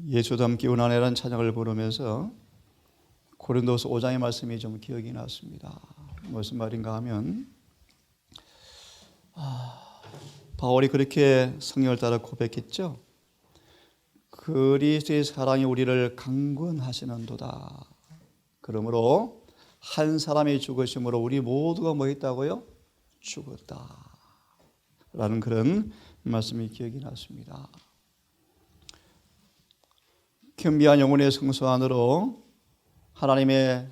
예수도 함께 은혜라는 찬양을 부르면서 고린도서 5장의 말씀이 좀 기억이 났습니다. 무슨 말인가 하면 바울이 그렇게 성령을 따라 고백했죠. 그리스도의 사랑이 우리를 강권하시는도다. 그러므로 한 사람이 죽으심으로 우리 모두가 뭐 했다고요? 죽었다. 라는 그런 말씀이 기억이 났습니다. 겸비한 영혼의 성소 안으로 하나님의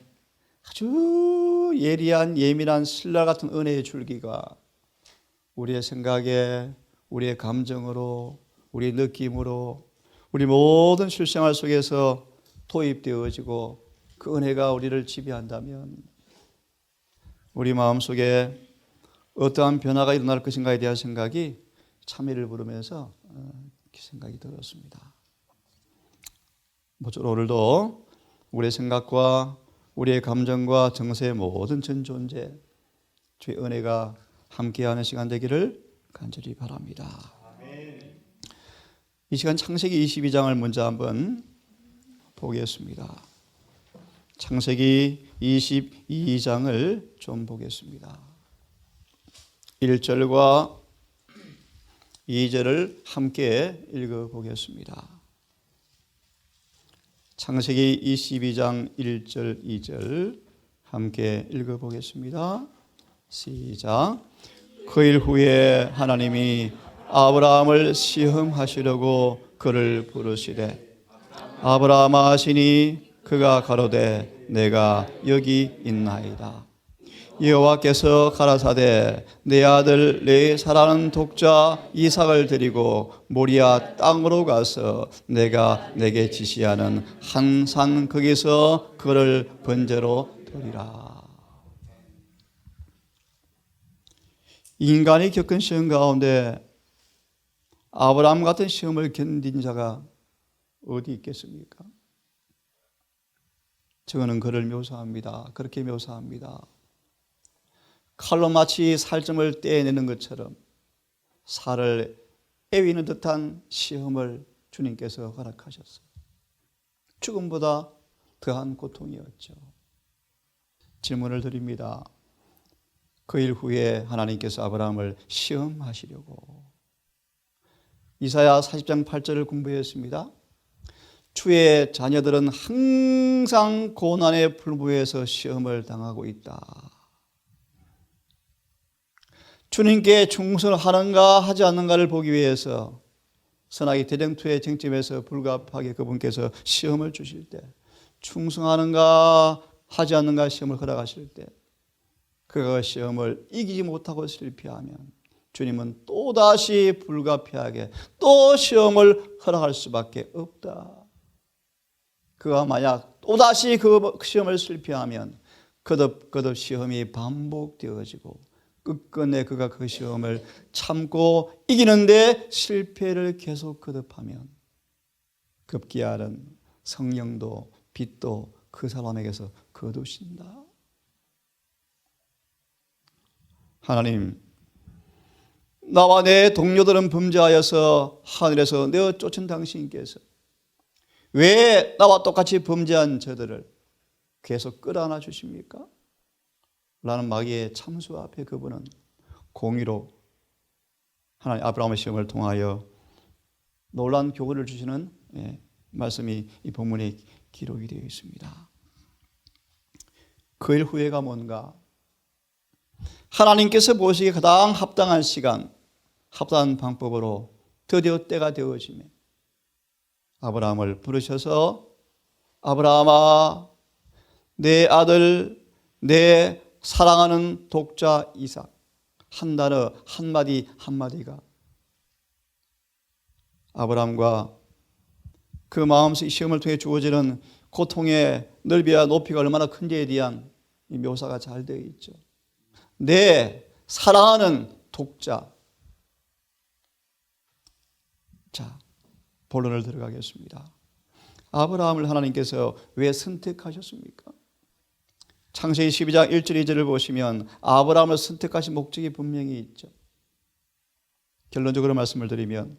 아주 예리한 예민한 신라 같은 은혜의 줄기가 우리의 생각에, 우리의 감정으로, 우리의 느낌으로, 우리 모든 실생활 속에서 도입되어지고 그 은혜가 우리를 지배한다면 우리 마음속에 어떠한 변화가 일어날 것인가에 대한 생각이 참회를 부르면서 생각이 들었습니다. 모쪼록 오늘도 우리의 생각과 우리의 감정과 정서의 모든 전 존재 주의 은혜가 함께하는 시간 되기를 간절히 바랍니다. 아멘. 이 시간 창세기 22장을 먼저 한번 보겠습니다. 창세기 22장을 좀 보겠습니다. 1절과 2절을 함께 읽어보겠습니다. 창세기 22장 1절 2절 함께 읽어보겠습니다. 시작. 그 일 후에 하나님이 아브라함을 시험하시려고 그를 부르시되 아브라함아 하시니 그가 가로되 내가 여기 있나이다. 여호와께서 가라사대 내 아들 내 사랑하는 독자 이삭을 데리고 모리아 땅으로 가서 내가 내게 지시하는 한 산 거기서 그를 번제로 드리라. 인간이 겪은 시험 가운데 아브라함 같은 시험을 견딘 자가 어디 있겠습니까? 저거는 그를 묘사합니다. 그렇게 묘사합니다. 칼로 마치 살점을 떼내는 것처럼 살을 애위는 듯한 시험을 주님께서 허락하셨어요. 죽음보다 더한 고통이었죠. 질문을 드립니다. 그 일 후에 하나님께서 아브라함을 시험하시려고. 이사야 40장 8절을 공부했습니다. 주의 자녀들은 항상 고난의 불무에서 시험을 당하고 있다. 주님께 충성하는가 하지 않는가를 보기 위해서 선악의 대쟁투의 쟁점에서 불가피하게 그분께서 시험을 주실 때, 충성하는가 하지 않는가 시험을 허락하실 때, 그 시험을 이기지 못하고 실패하면 주님은 또다시 불가피하게 또 시험을 허락할 수밖에 없다. 그가 만약 또다시 그 시험을 실패하면 거듭 시험이 반복되어지고 끝끝내 그가 그 시험을 참고 이기는데 실패를 계속 거듭하면 급기야는 성령도 빛도 그 사람에게서 거두신다. 하나님, 나와 내 동료들은 범죄하여서 하늘에서 내어 쫓은 당신께서 왜 나와 똑같이 범죄한 저들을 계속 끌어안아 주십니까? 라는 마귀의 참수 앞에 그분은 공의로 하나님 아브라함의 시험을 통하여 놀라운 교훈을 주시는 말씀이 이 본문에 기록이 되어 있습니다. 그 일 후에가 뭔가? 하나님께서 보시기에 가장 합당한 시간, 합당한 방법으로 드디어 때가 되어지며 아브라함을 부르셔서 아브라함아 내 아들 내 사랑하는 독자 이삭, 한 단어 한마디 한마디가 아브라함과 그 마음속 시험을 통해 주어지는 고통의 넓이와 높이가 얼마나 큰지에 대한 이 묘사가 잘 되어 있죠. 내 사랑하는 독자. 자, 본론을 들어가겠습니다. 아브라함을 하나님께서 왜 선택하셨습니까? 창세기 12장 1절 2절을 보시면 아브라함을 선택하신 목적이 분명히 있죠. 결론적으로 말씀을 드리면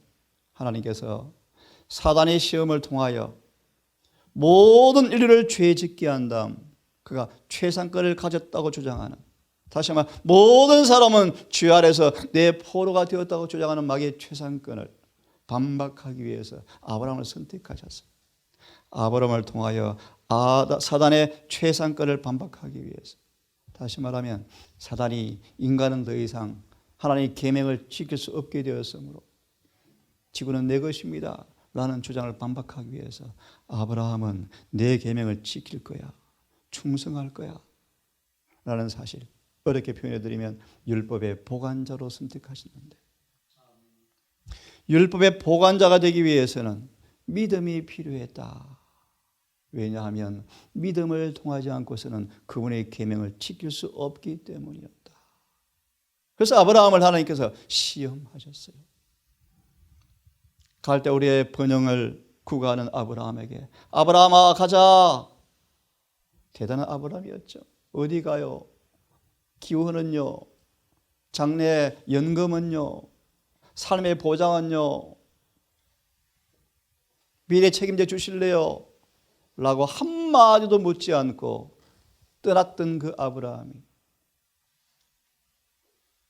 하나님께서 사단의 시험을 통하여 모든 인류를 죄 짓게 한 다음 그가 최상권을 가졌다고 주장하는, 다시 말해 모든 사람은 죄 아래서 내 포로가 되었다고 주장하는 마귀의 최상권을 반박하기 위해서 아브라함을 선택하셨어요. 아브라함을 통하여 사단의 최상권을 반박하기 위해서, 다시 말하면 사단이 인간은 더 이상 하나님의 계명을 지킬 수 없게 되었으므로 지구는 내 것입니다 라는 주장을 반박하기 위해서 아브라함은 내 계명을 지킬 거야, 충성할 거야 라는 사실, 어렵게 표현해드리면 율법의 보관자로 선택하시는데, 율법의 보관자가 되기 위해서는 믿음이 필요했다. 왜냐하면 믿음을 통하지 않고서는 그분의 계명을 지킬 수 없기 때문이었다. 그래서 아브라함을 하나님께서 시험하셨어요. 갈 때 우리의 번영을 구가하는 아브라함에게 아브라함아 가자. 대단한 아브라함이었죠. 어디 가요? 기후는요? 장래 연금은요? 삶의 보장은요? 미래 책임져 주실래요? 라고 한마디도 묻지 않고 떠났던 그 아브라함이,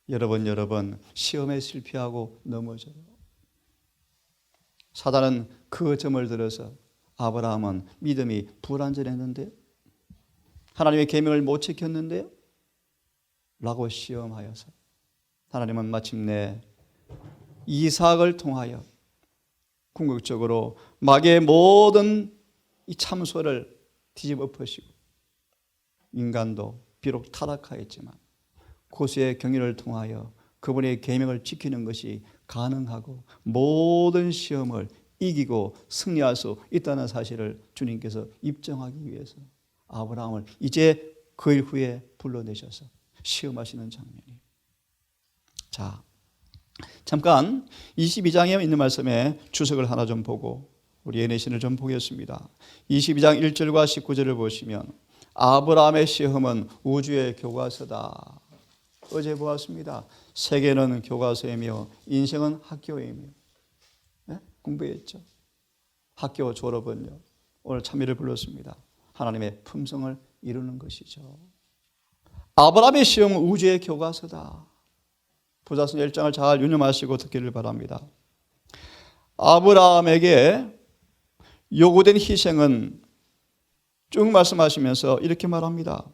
여러분 시험에 실패하고 넘어져요. 사단은 그 점을 들어서 아브라함은 믿음이 불완전했는데요, 하나님의 계명을 못 지켰는데요 라고 시험하여서 하나님은 마침내 이삭을 통하여 궁극적으로 마귀의 모든 이 참소를 뒤집어 엎으시고, 인간도 비록 타락하였지만 고수의 경륜을 통하여 그분의 계명을 지키는 것이 가능하고 모든 시험을 이기고 승리할 수 있다는 사실을 주님께서 입증하기 위해서 아브라함을 이제 그 일 후에 불러내셔서 시험하시는 장면이에요. 자, 잠깐 22장에 있는 말씀에 주석을 하나 좀 보고 우리 예내신을 좀 보겠습니다. 22장 1절과 19절을 보시면 아브라함의 시험은 우주의 교과서다. 어제 보았습니다. 세계는 교과서이며 인생은 학교이며, 네? 공부했죠. 학교 졸업은요, 오늘 참여를 불렀습니다. 하나님의 품성을 이루는 것이죠. 아브라함의 시험은 우주의 교과서다. 부자서 1장을 잘 유념하시고 듣기를 바랍니다. 아브라함에게 요구된 희생은 쭉 말씀하시면서 이렇게 말합니다.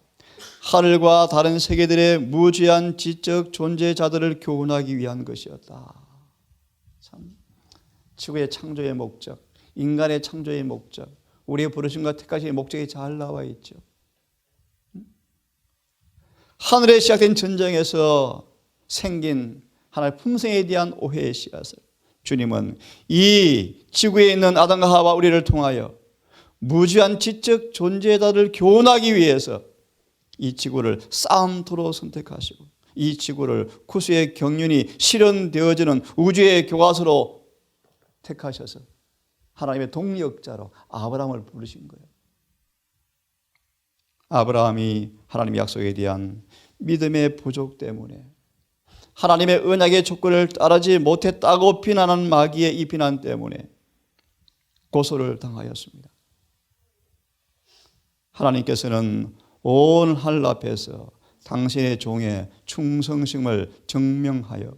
하늘과 다른 세계들의 무지한 지적 존재자들을 교훈하기 위한 것이었다. 참, 지구의 창조의 목적, 인간의 창조의 목적, 우리의 부르심과 택하심의 목적이 잘 나와 있죠. 하늘에 시작된 전쟁에서 생긴 하나님의 품성에 대한 오해의 씨앗을 주님은 이 지구에 있는 아담과 하와 우리를 통하여 무지한 지적 존재자들을 교훈하기 위해서 이 지구를 싸움터로 선택하시고 이 지구를 구수의 경륜이 실현되어지는 우주의 교과서로 택하셔서 하나님의 동력자로 아브라함을 부르신 거예요. 아브라함이 하나님의 약속에 대한 믿음의 부족 때문에 하나님의 언약의 조건을 따르지 못했다고 비난한 마귀의 이 비난 때문에 고소를 당하였습니다. 하나님께서는 온 하늘 앞에서 당신의 종의 충성심을 증명하여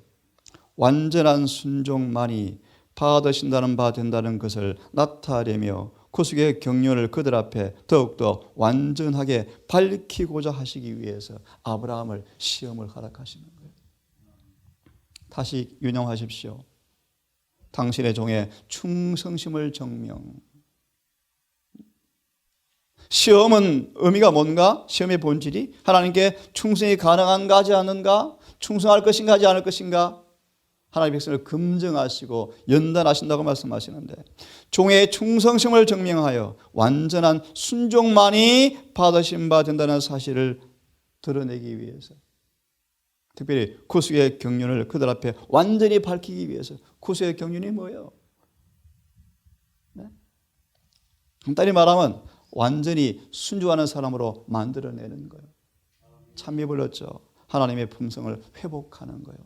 완전한 순종만이 받으신다는 바 된다는 것을 나타내며 구속의 경륜을 그들 앞에 더욱더 완전하게 밝히고자 하시기 위해서 아브라함을 시험을 허락하시는 거예요. 다시 유념하십시오. 당신의 종의 충성심을 증명. 시험은 의미가 뭔가? 시험의 본질이 하나님께 충성이 가능한가 하지 않는가? 충성할 것인가 하지 않을 것인가? 하나님의 백성을 검증하시고 연단하신다고 말씀하시는데 종의 충성심을 증명하여 완전한 순종만이 받으신 바 된다는 사실을 드러내기 위해서, 특별히 구속의 경륜을 그들 앞에 완전히 밝히기 위해서. 구속의 경륜이 뭐예요? 네? 간단히 말하면 완전히 순종하는 사람으로 만들어내는 거예요. 참미 불렀죠. 하나님의 품성을 회복하는 거예요.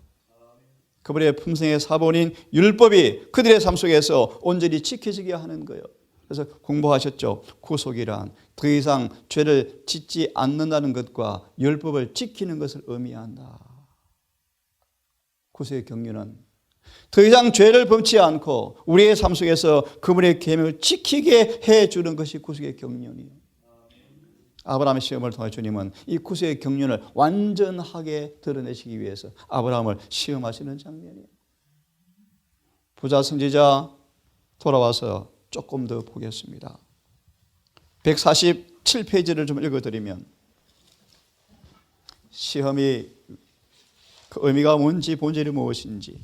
그분의 품성의 사본인 율법이 그들의 삶 속에서 온전히 지켜지게 하는 거예요. 그래서 공부하셨죠. 구속이란 더 이상 죄를 짓지 않는다는 것과 율법을 지키는 것을 의미한다. 구속의 경륜은 더 이상 죄를 범치 않고 우리의 삶 속에서 그분의 계명을 지키게 해주는 것이 구속의 경륜이에요. 아브라함의 시험을 통해 주님은 이 구속의 경륜을 완전하게 드러내시기 위해서 아브라함을 시험하시는 장면이에요. 부자 선지자 돌아와서 조금 더 보겠습니다. 147페이지를 좀 읽어드리면 시험이 그 의미가 뭔지 본질이 무엇인지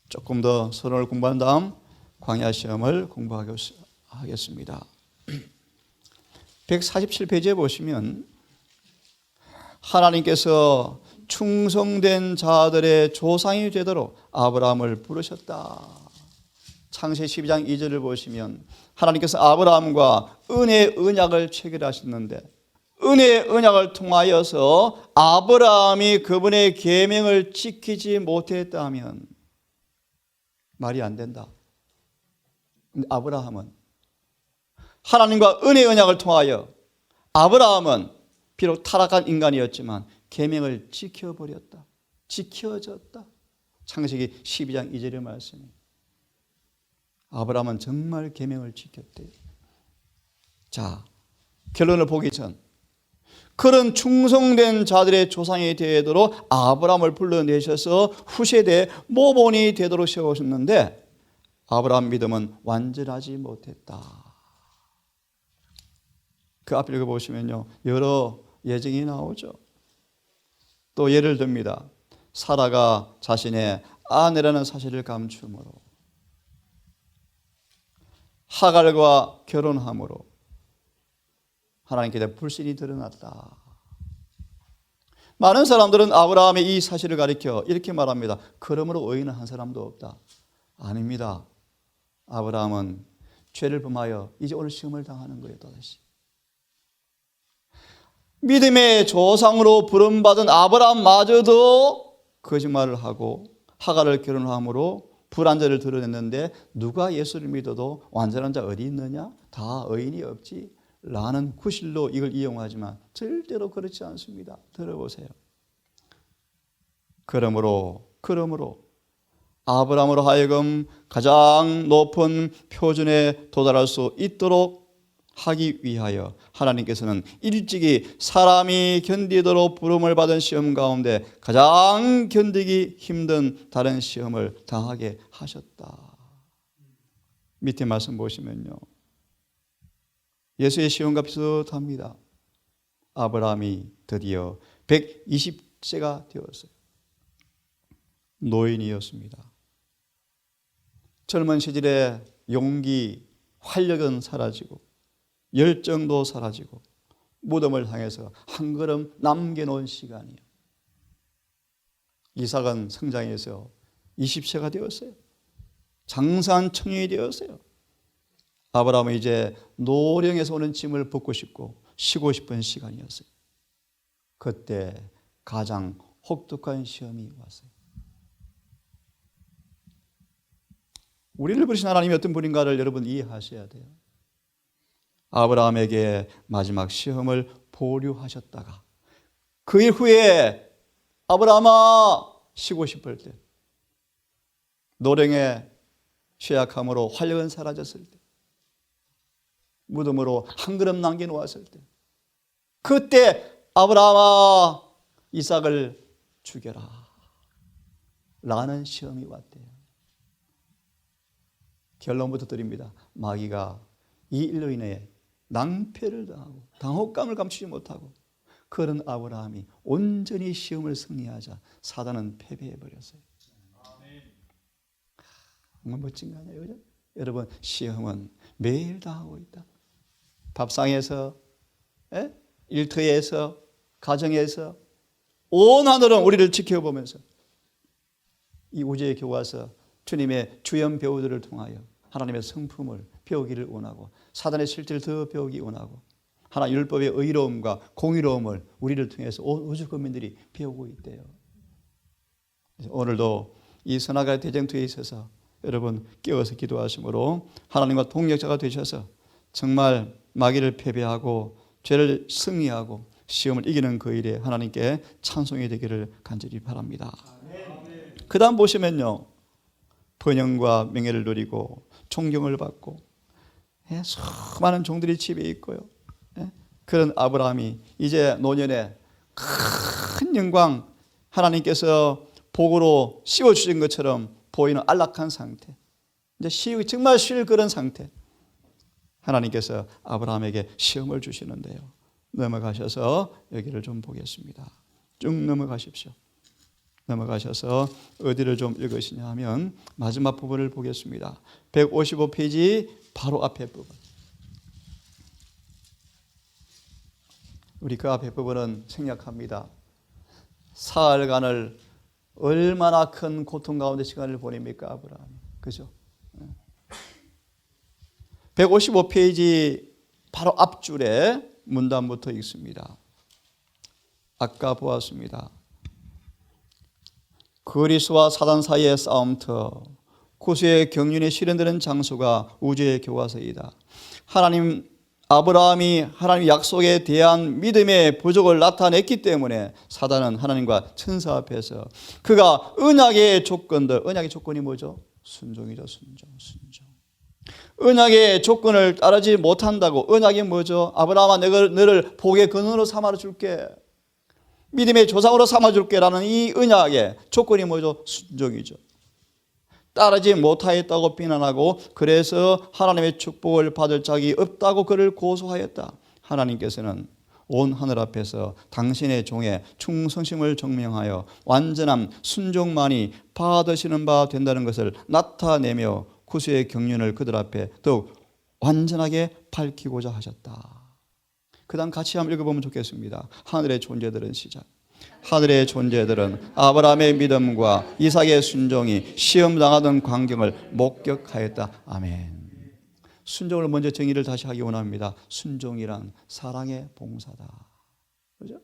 조금 더 서론을 공부한 다음 광야 시험을 공부하겠습니다. 147페이지에 보시면 하나님께서 충성된 자들의 조상이 되도록 아브라함을 부르셨다. 창세기 12장 2절을 보시면 하나님께서 아브라함과 은혜의 언약을 체결하셨는데 은혜의 언약을 통하여서 아브라함이 그분의 계명을 지키지 못했다면 말이 안 된다. 근데 아브라함은 하나님과 은혜의 언약을 통하여 아브라함은 비록 타락한 인간이었지만 계명을 지켜버렸다. 지켜졌다. 창세기 12장 2절의 말씀입니다. 아브라함은 정말 계명을 지켰대요. 자, 결론을 보기 전 그런 충성된 자들의 조상이 되도록 아브라함을 불러내셔서 후세대 모본이 되도록 세우셨는데 아브라함 믿음은 완전하지 못했다. 그 앞에 읽어보시면요 여러 예증이 나오죠. 또 예를 듭니다. 사라가 자신의 아내라는 사실을 감추므로 하갈과 결혼함으로 하나님께 대한 불신이 드러났다. 많은 사람들은 아브라함의 이 사실을 가리켜 이렇게 말합니다. 그러므로 의인은 한 사람도 없다. 아닙니다. 아브라함은 죄를 범하여 이제 오늘 시험을 당하는 거예요. 또다시 믿음의 조상으로 부름받은 아브라함마저도 거짓말을 하고 하갈을 결혼함으로 불완전을 드러냈는데 누가 예수를 믿어도 완전한 자 어디 있느냐? 다 의인이 없지 라는 구실로 이걸 이용하지만 절대로 그렇지 않습니다. 들어보세요. 그러므로 아브라함으로 하여금 가장 높은 표준에 도달할 수 있도록 하기 위하여 하나님께서는 일찍이 사람이 견디도록 부름을 받은 시험 가운데 가장 견디기 힘든 다른 시험을 당하게 하셨다. 밑에 말씀 보시면요 예수의 시험과 비슷합니다. 아브라함이 드디어 120세가 되었어요. 노인이었습니다. 젊은 시절의 용기, 활력은 사라지고 열정도 사라지고 무덤을 향해서 한 걸음 남겨놓은 시간이에요. 이삭은 성장해서 20세가 되었어요. 장사한 청년이 되었어요. 아브라함은 이제 노령에서 오는 짐을 벗고 싶고 쉬고 싶은 시간이었어요. 그때 가장 혹독한 시험이 왔어요. 우리를 부르신 하나님이 어떤 분인가를 여러분 이해하셔야 돼요. 아브라함에게 마지막 시험을 보류하셨다가 그 이후에 아브라함아 쉬고 싶을 때 노령의 쇠약함으로 활력은 사라졌을 때 무덤으로 한 걸음 남겨놓았을 때 그때 아브라함아 이삭을 죽여라 라는 시험이 왔대요. 결론부터 드립니다. 마귀가 이 일로 인해 낭패를 당하고 당혹감을 감추지 못하고 그런 아브라함이 온전히 시험을 승리하자 사단은 패배해버렸어요. 정말 멋진 거 아니에요? 그죠? 여러분 시험은 매일 당하고 있다. 밥상에서 일터에서 가정에서 온 하늘은 우리를 지켜보면서 이 우주의 교과서 주님의 주연 배우들을 통하여 하나님의 성품을 배우기를 원하고 사단의 실질을 더 배우기 원하고 하나님 율법의 의로움과 공의로움을 우리를 통해서 우주 국민들이 배우고 있대요. 오늘도 이 선악의 대쟁투에 있어서 여러분 깨어서 기도하심으로 하나님과 동력자가 되셔서 정말 마귀를 패배하고 죄를 승리하고 시험을 이기는 그 일에 하나님께 찬송이 되기를 간절히 바랍니다. 그 다음 보시면요, 번영과 명예를 누리고 존경을 받고 수많은 종들이 집에 있고요, 그런 아브라함이 이제 노년에 큰 영광, 하나님께서 복으로 씌워주신 것처럼 보이는 안락한 상태, 이제 정말 쉴 그런 상태, 하나님께서 아브라함에게 시험을 주시는데요. 넘어가셔서 여기를 좀 보겠습니다. 쭉 넘어가십시오. 넘어가셔서 어디를 좀 읽으시냐 하면 마지막 부분을 보겠습니다. 155페이지 바로 앞에 부분. 우리 그 앞에 부분은 생략합니다. 사흘간을 얼마나 큰 고통 가운데 시간을 보냅니까, 아브라함이. 그죠? 155페이지 바로 앞줄에 문단부터 읽습니다. 아까 보았습니다. 그리스와 사단 사이의 싸움터, 구수의 경륜이 실현되는 장소가 우주의 교과서이다. 아브라함이 하나님 약속에 대한 믿음의 부족을 나타냈기 때문에 사단은 하나님과 천사 앞에서 그가 언약의 조건이 뭐죠? 순종이죠. 순종. 언약의 조건을 따르지 못한다고. 언약이 뭐죠? 아브라함아, 내가 너를 복의 근원으로 삼아줄게, 믿음의 조상으로 삼아줄게라는 이 언약의 조건이 뭐죠? 순종이죠. 따르지 못하였다고 비난하고 그래서 하나님의 축복을 받을 자격이 없다고 그를 고소하였다. 하나님께서는 온 하늘 앞에서 당신의 종의 충성심을 증명하여 완전한 순종만이 받으시는 바 된다는 것을 나타내며 구수의 경륜을 그들 앞에 더욱 완전하게 밝히고자 하셨다. 그 다음 같이 한번 읽어보면 좋겠습니다. 하늘의 존재들은 시작. 하늘의 존재들은 아브라함의 믿음과 이삭의 순종이 시험당하던 광경을 목격하였다. 아멘. 순종을 먼저 정의를 다시 하기 원합니다. 순종이란 사랑의 봉사다. 그죠?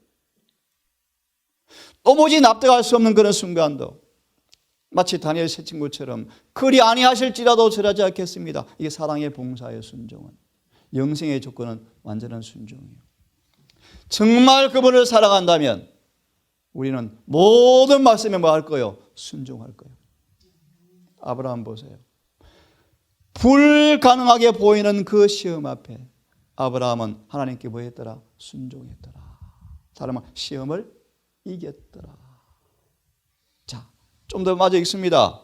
도무지 납득할 수 없는 그런 순간도 마치 다니엘 세 친구처럼 그리 아니하실지라도 절하지 않겠습니다. 이게 사랑의 봉사의 순종은. 영생의 조건은 완전한 순종이에요. 정말 그분을 사랑한다면 우리는 모든 말씀에 뭐 할 거예요? 순종할 거예요. 아브라함 보세요. 불가능하게 보이는 그 시험 앞에 아브라함은 하나님께 뭐 했더라? 순종했더라. 다른 말 시험을 이겼더라. 자, 좀 더 마저 읽습니다.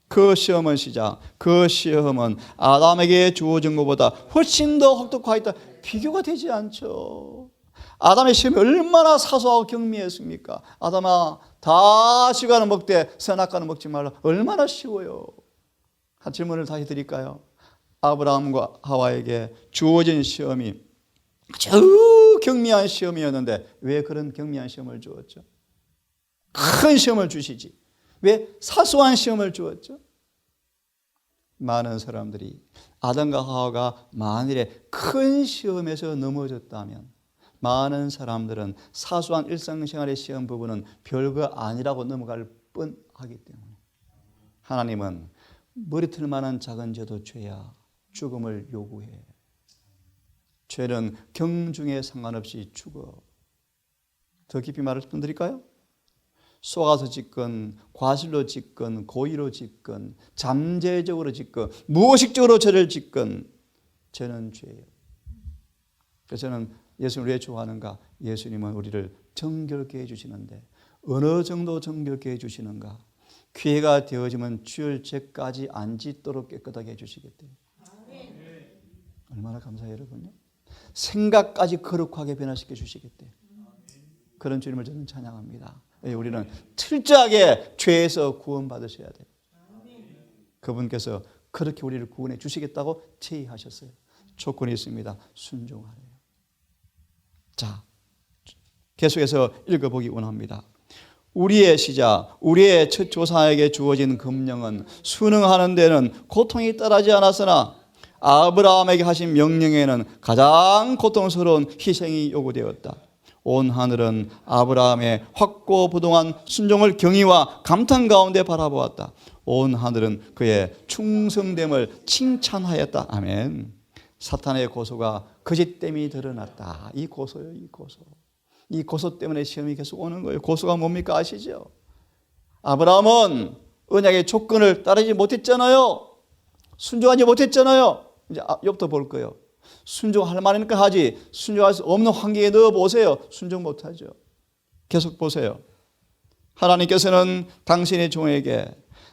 그 시험은 시작. 그 시험은 아담에게 주어진 것보다 훨씬 더 혹독하였다. 비교가 되지 않죠. 아담의 시험이 얼마나 사소하고 경미했습니까? 아담아, 다 시간을 먹되 선악과는 먹지 말라. 얼마나 쉬워요. 한 질문을 다시 드릴까요? 아브라함과 하와에게 주어진 시험이 아주 경미한 시험이었는데 왜 그런 경미한 시험을 주었죠? 큰 시험을 주시지. 왜 사소한 시험을 주었죠? 많은 사람들이 아담과 하와가 만일에 큰 시험에서 넘어졌다면 많은 사람들은 사소한 일상생활의 시험 부분은 별거 아니라고 넘어갈 뻔하기 때문에 하나님은 머리틀만한 작은 죄도 죄야 죽음을 요구해. 죄는 경중에 상관없이 죽어. 더 깊이 말씀드릴까요? 속아서 짓건, 과실로 짓건, 고의로 짓건, 잠재적으로 짓건, 무의식적으로 죄를 짓건 죄는 죄예요. 그래서 저는 예수님을 왜 좋아하는가? 예수님은 우리를 정결케 해주시는데 어느 정도 정결케 해주시는가? 기회가 되어지면 주일 죄까지 안 짓도록 깨끗하게 해주시겠대요. 얼마나 감사해요, 여러분요. 생각까지 거룩하게 변화시켜 주시겠대요. 그런 주님을 저는 찬양합니다. 우리는 철저하게 죄에서 구원받으셔야 돼요. 그분께서 그렇게 우리를 구원해 주시겠다고 제의하셨어요. 조건이 있습니다. 순종하래요. 자, 계속해서 읽어보기 원합니다. 우리의 시작, 우리의 첫 조상에게 주어진 금령은 순응하는 데는 고통이 따르지 않았으나 아브라함에게 하신 명령에는 가장 고통스러운 희생이 요구되었다. 온 하늘은 아브라함의 확고부동한 순종을 경의와 감탄 가운데 바라보았다. 온 하늘은 그의 충성됨을 칭찬하였다. 아멘. 사탄의 고소가 거짓됨이 드러났다. 이 고소요, 이 고소. 이 고소 때문에 시험이 계속 오는 거예요. 고소가 뭡니까 아시죠? 아브라함은 언약의 조건을 따르지 못했잖아요. 순종하지 못했잖아요. 이제 욥도 볼 거예요. 순종할 만하니까 하지, 순종할 수 없는 환경에 넣어보세요. 순종 못하죠. 계속 보세요. 하나님께서는 당신의 종에게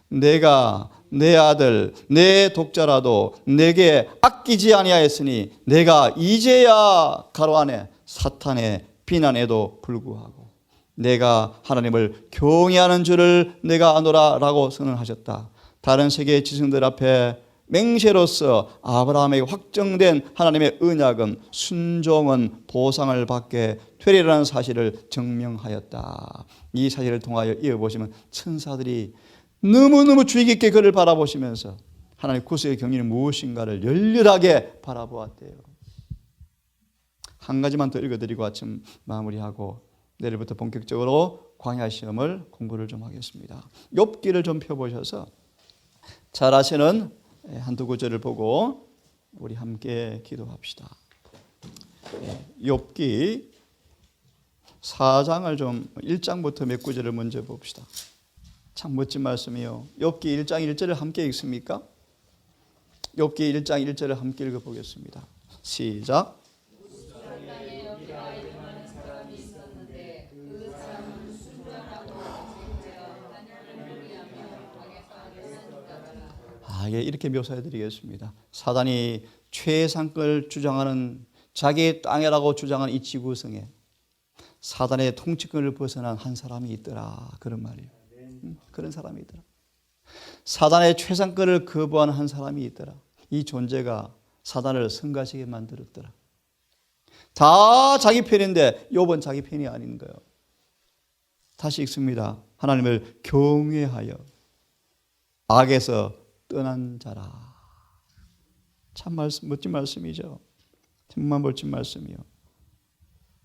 내가 내 아들 내 독자라도 내게 아끼지 아니하였으니 내가 이제야 가로 안에 사탄의 비난에도 불구하고 내가 하나님을 경외하는 줄을 내가 아노라 라고 선언하셨다. 다른 세계의 지성들 앞에 맹세로서 아브라함에게 확정된 하나님의 언약은 순종은 보상을 받게 되리라는 사실을 증명하였다. 이 사실을 통하여 이어보시면 천사들이 너무너무 주의 깊게 그를 바라보시면서 하나님의 구속의 경륜이 무엇인가를 열렬하게 바라보았대요. 한 가지만 더 읽어드리고 아침 마무리하고 내일부터 본격적으로 광야 시험을 공부를 좀 하겠습니다. 욥기를 좀 펴보셔서 잘 아시는 한두 구절을 보고 우리 함께 기도합시다. 욥기 4장을 좀 1장부터 몇 구절을 먼저 봅시다. 참 멋진 말씀이요. 욥기 1장 1절을 함께 읽습니까? 욥기 1장 1절을 함께 읽어보겠습니다. 시작. 이렇게 묘사해 드리겠습니다. 사단이 최상급을 주장하는 자기의 땅이라고 주장하는 이 지구성에 사단의 통치권을 벗어난 한 사람이 있더라. 그런 말이에요. 그런 사람이 있더라. 사단의 최상급을 거부하는 한 사람이 있더라. 이 존재가 사단을 성가시게 만들었더라. 다 자기 편인데 욥은 자기 편이 아닌 거예요. 다시 읽습니다. 하나님을 경외하여 악에서 떠난 자라. 참 멋진 말씀이죠. 정말 멋진 말씀이요.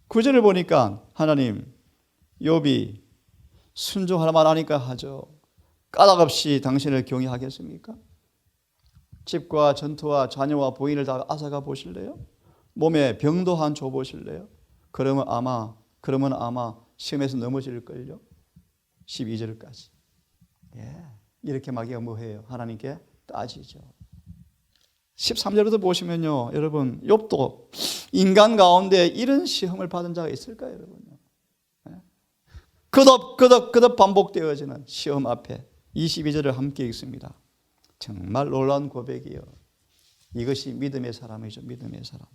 9절을 보니까 하나님 욥이 순종할 만하니까 하죠. 까닭 없이 당신을 경외하겠습니까? 집과 전투와 자녀와 부인을 다 앗아가 보실래요? 몸에 병도 한 줘 보실래요? 그러면 아마 시험에서 넘어질걸요. 12절까지. 이렇게 마귀가 뭐해요? 하나님께 따지죠. 13절부터 보시면요, 여러분 욥도 인간 가운데 이런 시험을 받은 자가 있을까요, 여러분요? 거듭 반복되어지는 시험 앞에 22절을 함께 읽습니다. 정말 놀라운 고백이요. 이것이 믿음의 사람이죠. 믿음의 사람.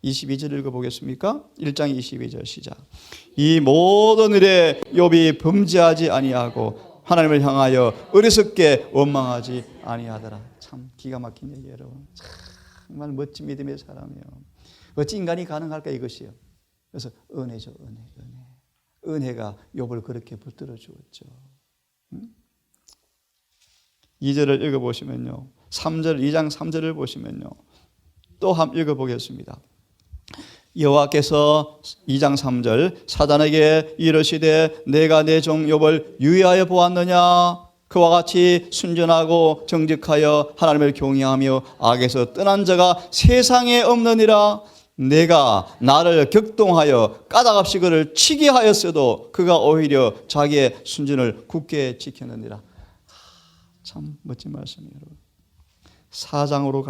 22절 읽어보겠습니까? 1장 22절 시작. 이 모든 일에 욥이 범죄하지 아니하고 하나님을 향하여 어리석게 원망하지 아니하더라. 참 기가 막힌 얘기예요, 여러분. 정말 멋진 믿음의 사람이에요. 어찌 인간이 가능할까 이것이요. 그래서 은혜죠, 은혜. 은혜가 욥을 그렇게 붙들어 주었죠. 2절을 읽어보시면요. 2장 3절을 보시면요. 또 한번 읽어보겠습니다. 여호와께서 2장 3절 사단에게 이르시되 내가 내 종 욥을 유의하여 보았느냐? 그와 같이 순전하고 정직하여 하나님을 경외하며 악에서 떠난 자가 세상에 없느니라. 내가 나를 격동하여 까닭 없이 그를 치게 하였어도 그가 오히려 자기의 순전을 굳게 지켰느니라. 참 멋진 말씀이에요, 여러분. 4장으로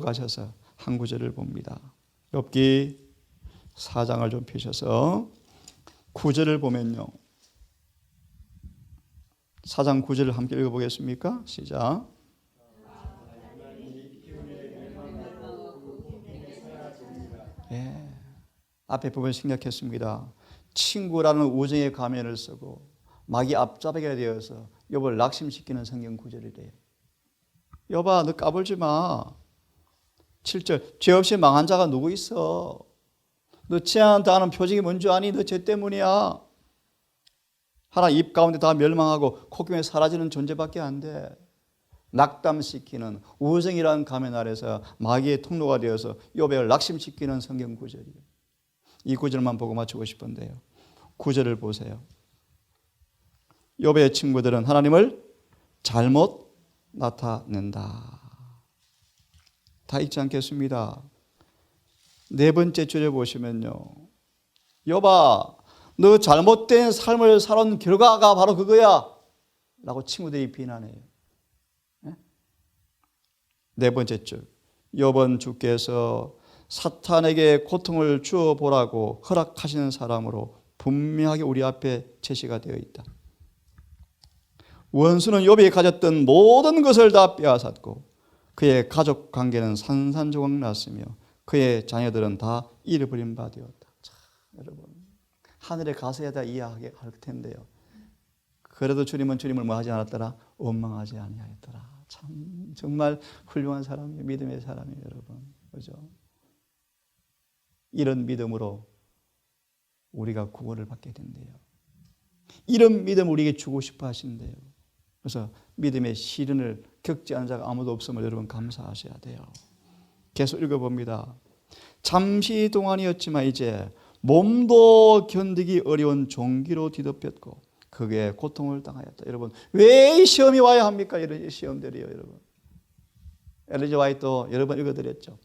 가셔서 한 구절을 봅니다. 욥기 4장을 좀 펴셔서 9절을 보면요. 4장 9절을 함께 읽어보겠습니까? 시작. 앞에 부분 생략했습니다. 친구라는 우정의 가면을 쓰고 마귀 앞잡이가 되어서 욥을 낙심시키는 성경 구절이래요. 욥아, 너 까불지 마. 7절, 죄 없이 망한 자가 누구 있어? 너 제한당하는 표징이 뭔 줄 아니? 너 죄 때문이야. 하나님 입 가운데 다 멸망하고 콧구멍에 사라지는 존재밖에 안 돼. 낙담시키는 우정이라는 가면 아래서 마귀의 통로가 되어서 욥을 낙심시키는 성경 구절이에요. 이 구절만 보고 맞추고 싶은데요. 구절을 보세요. 욥의 친구들은 하나님을 잘못 나타낸다. 다 읽지 않겠습니다. 네 번째 줄에 보시면요. 욥아, 너 잘못된 삶을 살아온 결과가 바로 그거야 라고 친구들이 비난해요. 네 번째 줄. 욥은 주께서 사탄에게 고통을 주어 보라고 허락하시는 사람으로 분명하게 우리 앞에 제시가 되어 있다. 원수는 욥이 가졌던 모든 것을 다 빼앗았고 그의 가족 관계는 산산조각 났으며 그의 자녀들은 다 잃어버린 바 되었다. 자, 여러분, 하늘에 가서야 다 이해하게 할 텐데요. 그래도 주님은 주님을 뭐 하지 않았더라? 원망하지 아니하였더라. 참 정말 훌륭한 사람이에요. 믿음의 사람이에요, 여러분. 그죠? 이런 믿음으로 우리가 구원을 받게 된대요. 이런 믿음 우리에게 주고 싶어 하신대요. 그래서 믿음의 시련을 겪지 않은 자가 아무도 없음을 여러분 감사하셔야 돼요. 계속 읽어봅니다. 잠시 동안이었지만 이제 몸도 견디기 어려운 종기로 뒤덮였고 그게 고통을 당하였다. 여러분, 왜 이 시험이 와야 합니까? 이런 시험들이요, 여러분. 엘리자 화이트도 여러 번 읽어드렸죠.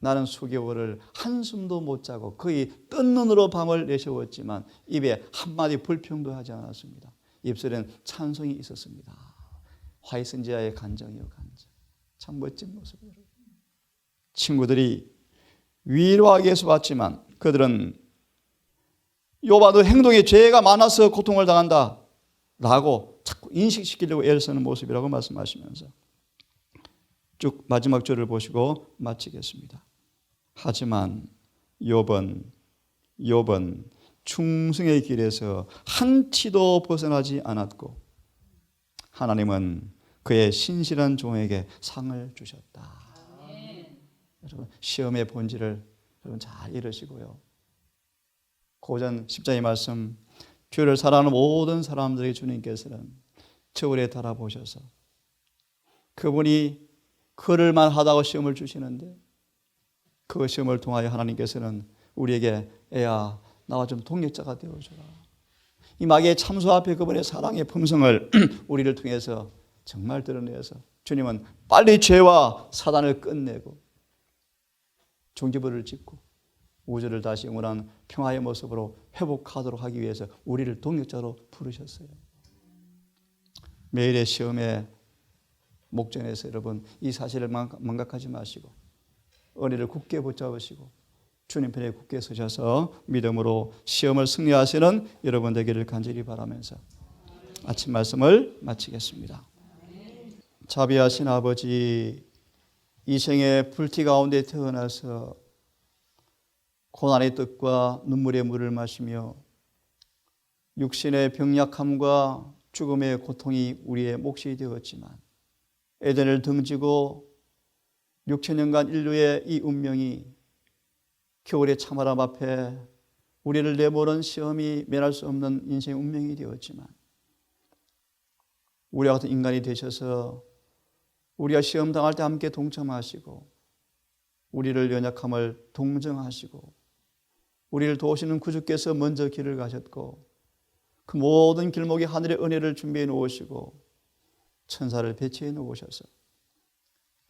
나는 수개월을 한숨도 못 자고 거의 뜬 눈으로 밤을 내쉬었지만 입에 한마디 불평도 하지 않았습니다. 입술엔 찬송이 있었습니다. 화이선지자의 간정이요, 간정. 참 멋진 모습이에요. 친구들이 위로하기 위해서 왔지만 그들은 욥아, 너 행동에 죄가 많아서 고통을 당한다 라고 자꾸 인식시키려고 애를 쓰는 모습이라고 말씀하시면서 쭉 마지막 줄을 보시고 마치겠습니다. 하지만 욥은 충성의 길에서 한치도 벗어나지 않았고 하나님은 그의 신실한 종에게 상을 주셨다. 여러분, 시험의 본질을 여러분 잘 이루시고요. 고전 10장의 말씀, 주를 사랑하는 모든 사람들에게 주님께서는 저울에 달아보셔서 그분이 그럴만 하다고 시험을 주시는데 그 시험을 통하여 하나님께서는 우리에게 애야 나와 좀 동력자가 되어주라. 이 마귀의 참소 앞에 그분의 사랑의 품성을 우리를 통해서 정말 드러내서 주님은 빨리 죄와 사단을 끝내고 종지부를 짓고 우주를 다시 영원한 평화의 모습으로 회복하도록 하기 위해서 우리를 동력자로 부르셨어요. 매일의 시험의 목전에서 여러분 이 사실을 망각하지 마시고 은혜를 굳게 붙잡으시고 주님 편에 굳게 서셔서 믿음으로 시험을 승리하시는 여러분 되기를 간절히 바라면서 아침 말씀을 마치겠습니다. 자비하신 아버지, 이 생의 불티 가운데 태어나서 고난의 뜻과 눈물의 물을 마시며 육신의 병약함과 죽음의 고통이 우리의 몫이 되었지만 에덴을 등지고 6천년간 인류의 이 운명이 겨울의 참바람 앞에 우리를 내모는 시험이 면할 수 없는 인생의 운명이 되었지만 우리와 같은 인간이 되셔서 우리가 시험 당할 때 함께 동참하시고 우리를 연약함을 동정하시고 우리를 도우시는 구주께서 먼저 길을 가셨고 그 모든 길목에 하늘의 은혜를 준비해 놓으시고 천사를 배치해 놓으셔서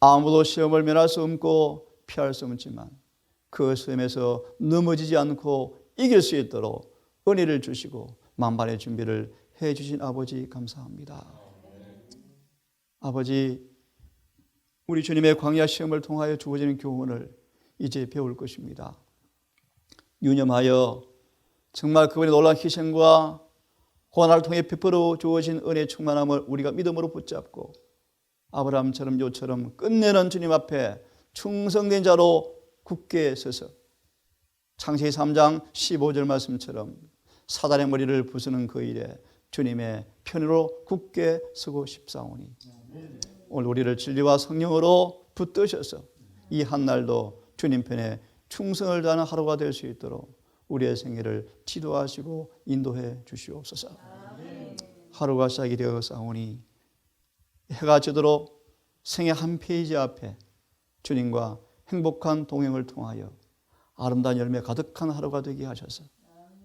아무도 시험을 면할 수 없고 피할 수 없지만 그 시험에서 넘어지지 않고 이길 수 있도록 은혜를 주시고 만반의 준비를 해 주신 아버지 감사합니다. 아버지, 우리 주님의 광야 시험을 통하여 주어지는 교훈을 이제 배울 것입니다. 유념하여 정말 그분의 놀라운 희생과 고난을 통해 베풀어 주어진 은혜의 충만함을 우리가 믿음으로 붙잡고 아브라함처럼 요처럼 끝내는 주님 앞에 충성된 자로 굳게 서서 창세기 3장 15절 말씀처럼 사단의 머리를 부수는 그 일에 주님의 편으로 굳게 서고 싶사오니 오늘 우리를 진리와 성령으로 붙드셔서 이 한날도 주님 편에 충성을 다하는 하루가 될 수 있도록 우리의 생애를 지도하시고 인도해 주시옵소서. 하루가 시작이 되어 싸우니 해가 지도록 생애 한 페이지 앞에 주님과 행복한 동행을 통하여 아름다운 열매 가득한 하루가 되게 하셔서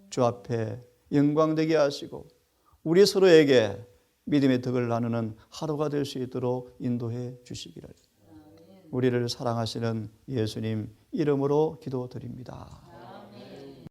주 앞에 영광되게 하시고 우리 서로에게 믿음의 덕을 나누는 하루가 될 수 있도록 인도해 주시기를 우리를 사랑하시는 예수님 이름으로 기도드립니다.